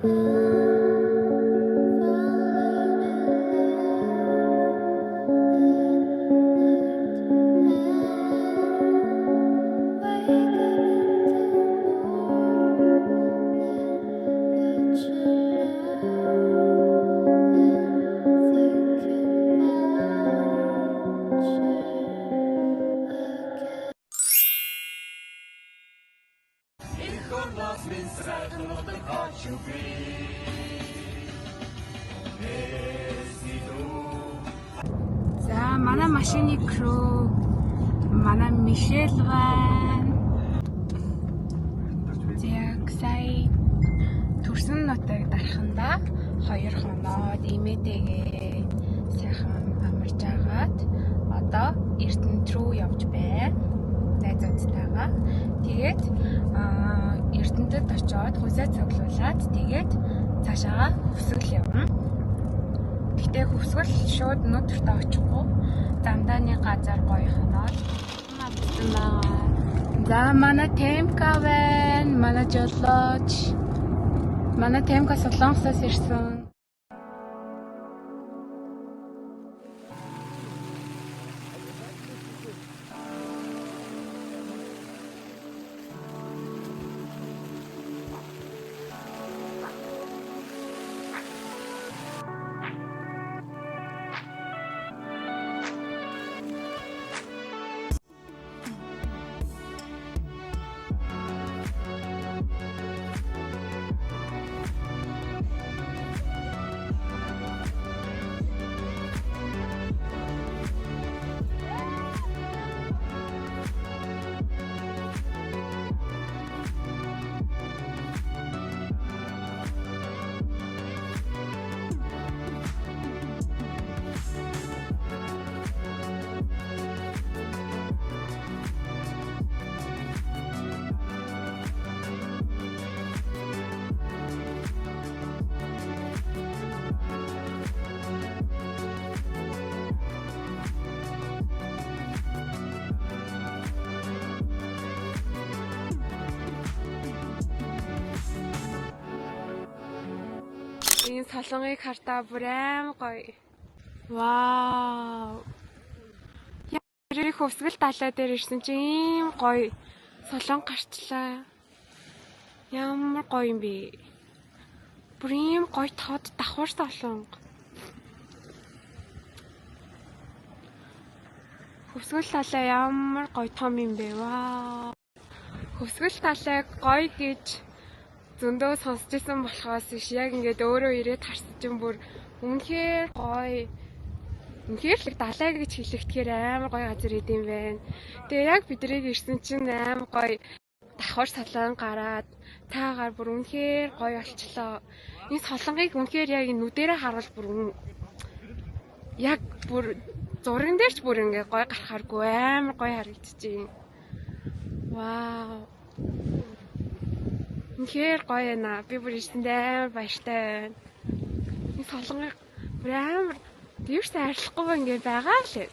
За манай машины crew манай Мишель байна. Яг сая төрсөн нутаг дараханда 2 хоноод имээтэйгээ сайхан амарч агаад одоо Эрдэнэт рүү явж байна. Найзуудтайгаа. Тэгээд Эрдэнэтэд очиод хузаа цуглуулад тэгээд цаашаа Хөвсгөл явна. Гэтэ Хөвсгөл шууд өнөөдөртөө очихгүй. Замдааны газар гоё ханаад мавсан байгаа. За манай Темка байна. Манай жолооч. Манай Темка Солонгосоос ирсэн. Энэ солонгыг хартаа бүр аим гоё. Вау. Яа, Хөвсгөл далай дээр ирсэн чи ийм гоё солонг гарчлаа. Ямар гоё юм бэ? Бүр ийм гоё тод давхар солонг. Хөвсгөл далай ямар гоё том юм бэ? Вау. Хөвсгөл далай гоё гэж зөндөө сонсч ирсэн болохоос биш яг ингээд өөрөө ирээд харсан чинь бүр үнэхээр гоё. Үнэхээр л далай гэж хэлэхтгэхээр амар гоё газар идэм байна. Тэгээ яг бидрийг ирсэн чинь амар гоё давхар солон гараад таагаар бүр үнэхээр гоё болчлоо. Энэ солонгыг үнэхээр яг нүдэрээ харуул бүр яг бүр зурган дээр ч бүр ингээд гоё гарахааргүй амар гоё харагдчихээн. Вау. Үнэхээр гоё байна. Би бүр ирсэндээ амар баяртай байна. Энэ солонгыг бүр амар тэрс арилахгүй ингээд байгаа л.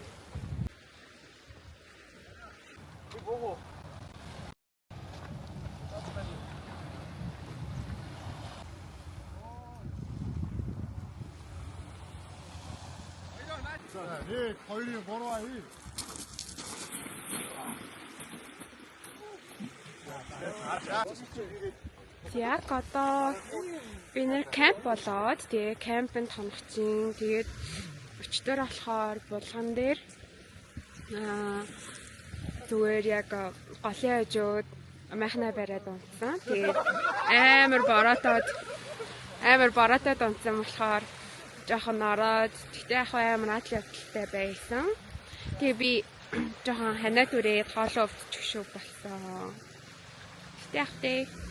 네, 거의 걸어와. Яг одоо би нэр камп болоод тэгээ кампынд томох чинь тэгээд өчтөр болохоор булган дээр зүгээр яг голын хажууд махна бариад унтсан. Тэгээд амар боротоод унтсан болохоор жоохон ороод тэгтээ яг амар наадл явдалтай байсан. Тэгээ би жоохон ханаад үрээд хоолоо өвдөж шүү болсон. Тэгтээ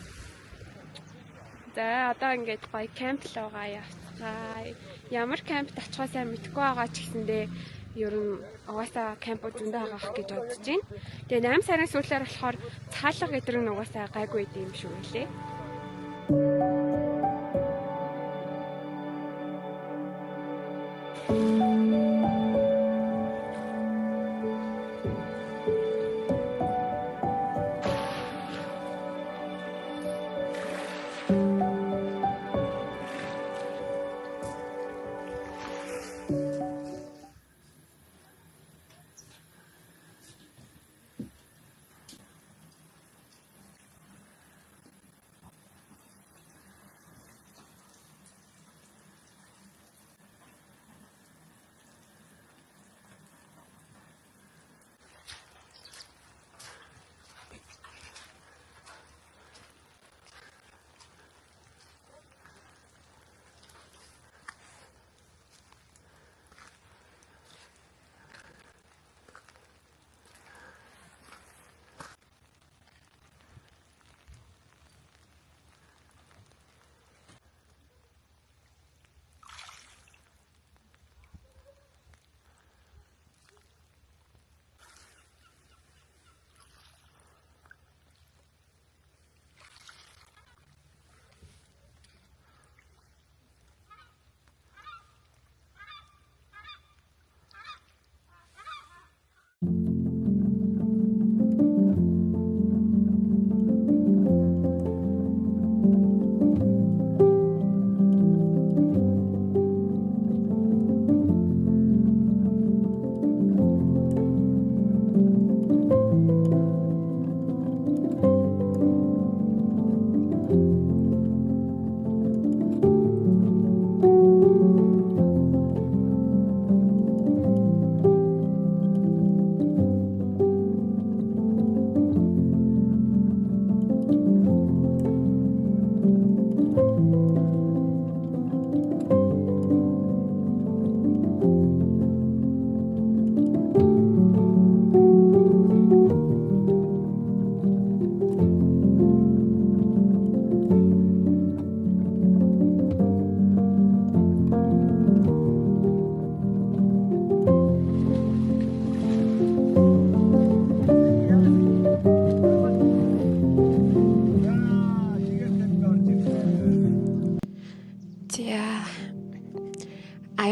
за одоо ингээд гоё камп луугаа явцгаая. Ямар кампт очихоо сайн мэдэхгүй байгаа ч гэсэндээ ер нь угаасаа кампууд зөндөө байгаа гэж бодож байна. Тэгээ 8 сарын сүүлээр болохоор цаалга гэдрэг нь угаасаа гайгүй юм шүү лээ.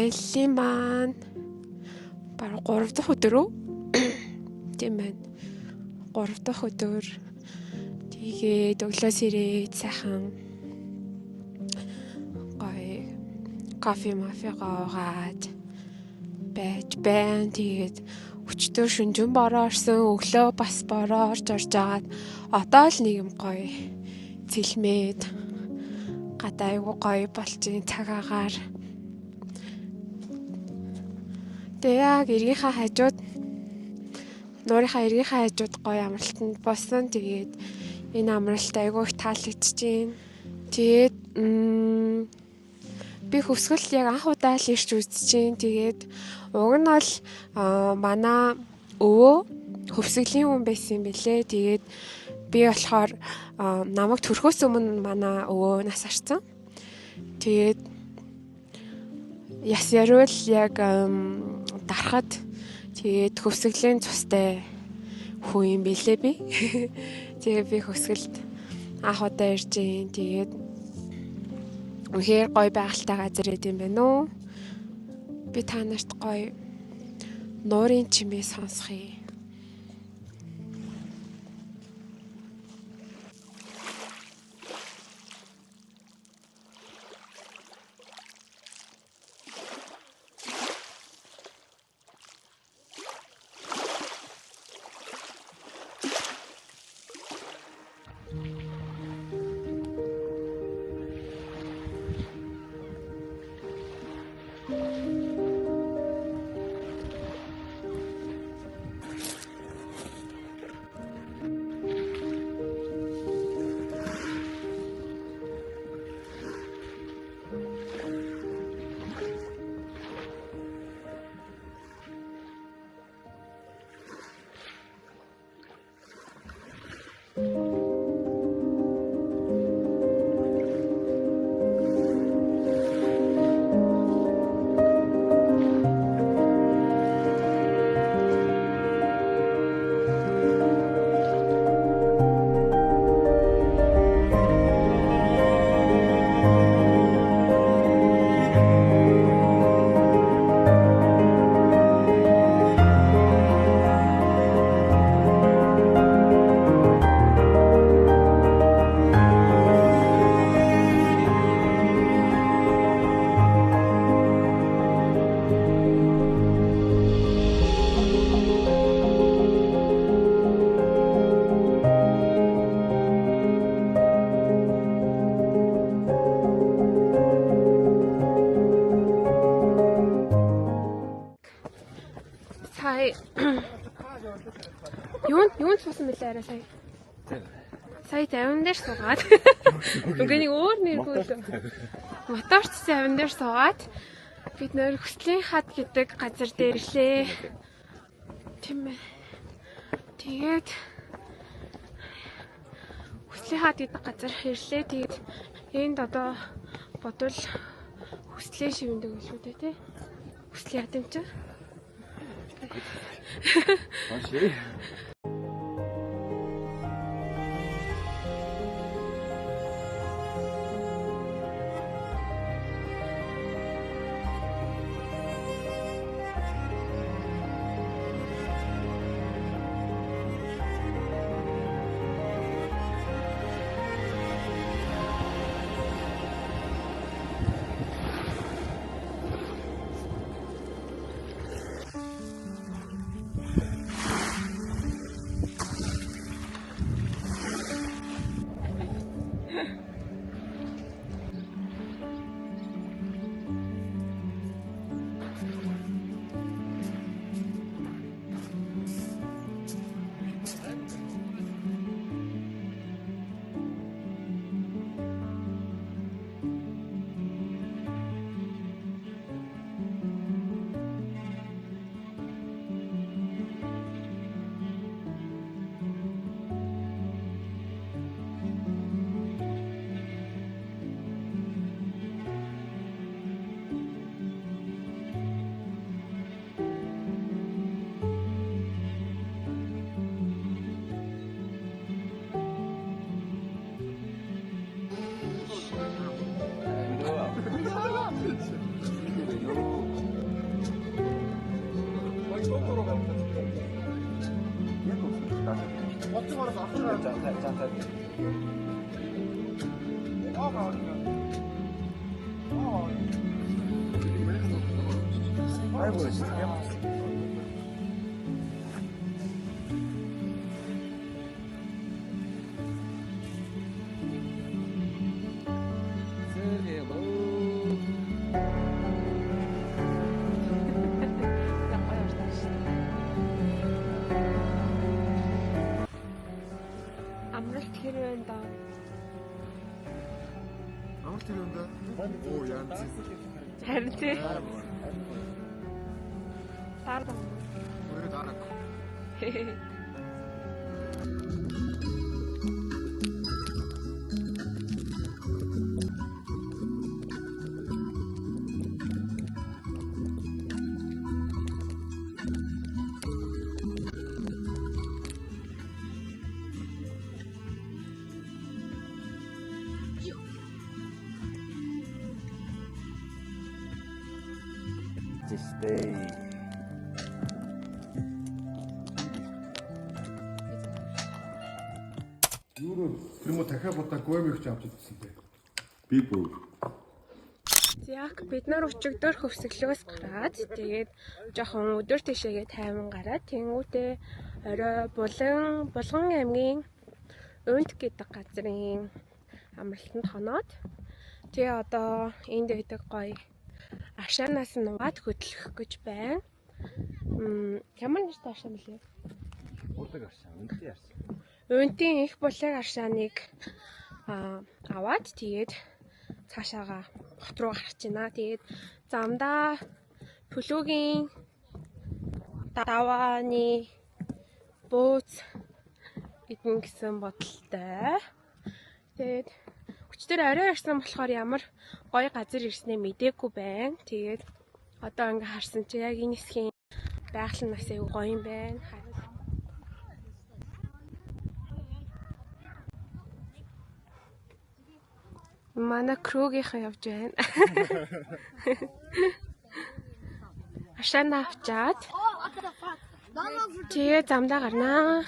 аяллаа маань баруун 3 дахь өдөр үү? Тийм байна. 3 дахь өдөр тэгээд өглөөс ирээд сайхан гоё кофе уугаад байж байна. Тэгээд өчтөр шүнжин бороо орсон, өглөө бас бороо орж агаад одоо л нэг юм гоё цэлмээд гадаа айгуу гоё болчих цаг агаар. Тэгээ яг эргийнхаа хажууд нуурынхаа эргийнхаа хажууд гоё амралтанд боссон. Тэгээд энэ амралт айгуу их таалагдчихээн. Тэгээд би хөсгөл яг анх удаа л ирж үзчихээн. Тэгээд уг нь бол манай өвөө хөвсгөлийн хүн байсан юм бэлээ. Тэгээд би болохоор намайг төрхөөс өмнө манай өвөө нас арсан. Тэгээд яс яруул яг дарахад тэгээд хөвсгөлийн цустай хүн юм бэлээ би. Тэгээд би хөсгөлд анх удаа ирж гин. Тэгээд үнэхээр гоё байгальтай газар идэм байна уу? Би та нарт гоё нуурын чимээ сонсхий. Юунд суусан мэлээ арай сая. Сая завин дээр суугаад. Үгүй нэг өөр нэргүй л. Моторч завин дээр суугаад бид нөр хөслийн хад гэдэг газар дээр ирлээ. Тийм ээ. Тэгээд хөслийн хад гэдэг газар ирлээ. Тэгээд энд одоо бодвол хөслийн шивэндэг байлгүй дээ тий. Хөслийн хад юм чи. Машин. 아이고, 진짜. Амралт хэр байна да. Амар тэр юм да. Оо янз. Харин тий. Таард. Өөрөө дараг. Stay. Юу тэр мо дахиад бодоо гомигч авч идсэн бэ. Big Boo. Яг бид нар өчигдөр хөвсгөлөөс гараад тэгээд жоохон өдөр тишээгээ тайван гараад тэнгүүтээ орой Булган аймгийн Унт гэдэг газрын амралтанд хоноод тэгээ одоо энд байдаг гоё ашаанаас нугаад хөдлөх гэж байна. Ямар нэртэй ашаан мөлий? Булаг аршаа, үнэтэй аршаа. Унтын их булаг аршааныг аваад тэгээд цаашаага хот руу гарч байна. Тэгээд замдаа Плүгийн давааны бууз идэн гэсэн бодолтой. Тэгээд өчтөр орой ирсэн болохоор ямар гоё газар ирснээ мдээгүй байна. Тэгээд одоо ингээ харсан чи яг энэ хэсгийн байгаль нас аягүй гоё юм байна. Манай круугийнхаа явж байна. Ашаана авчаад тэгээ замдаа гарнаа.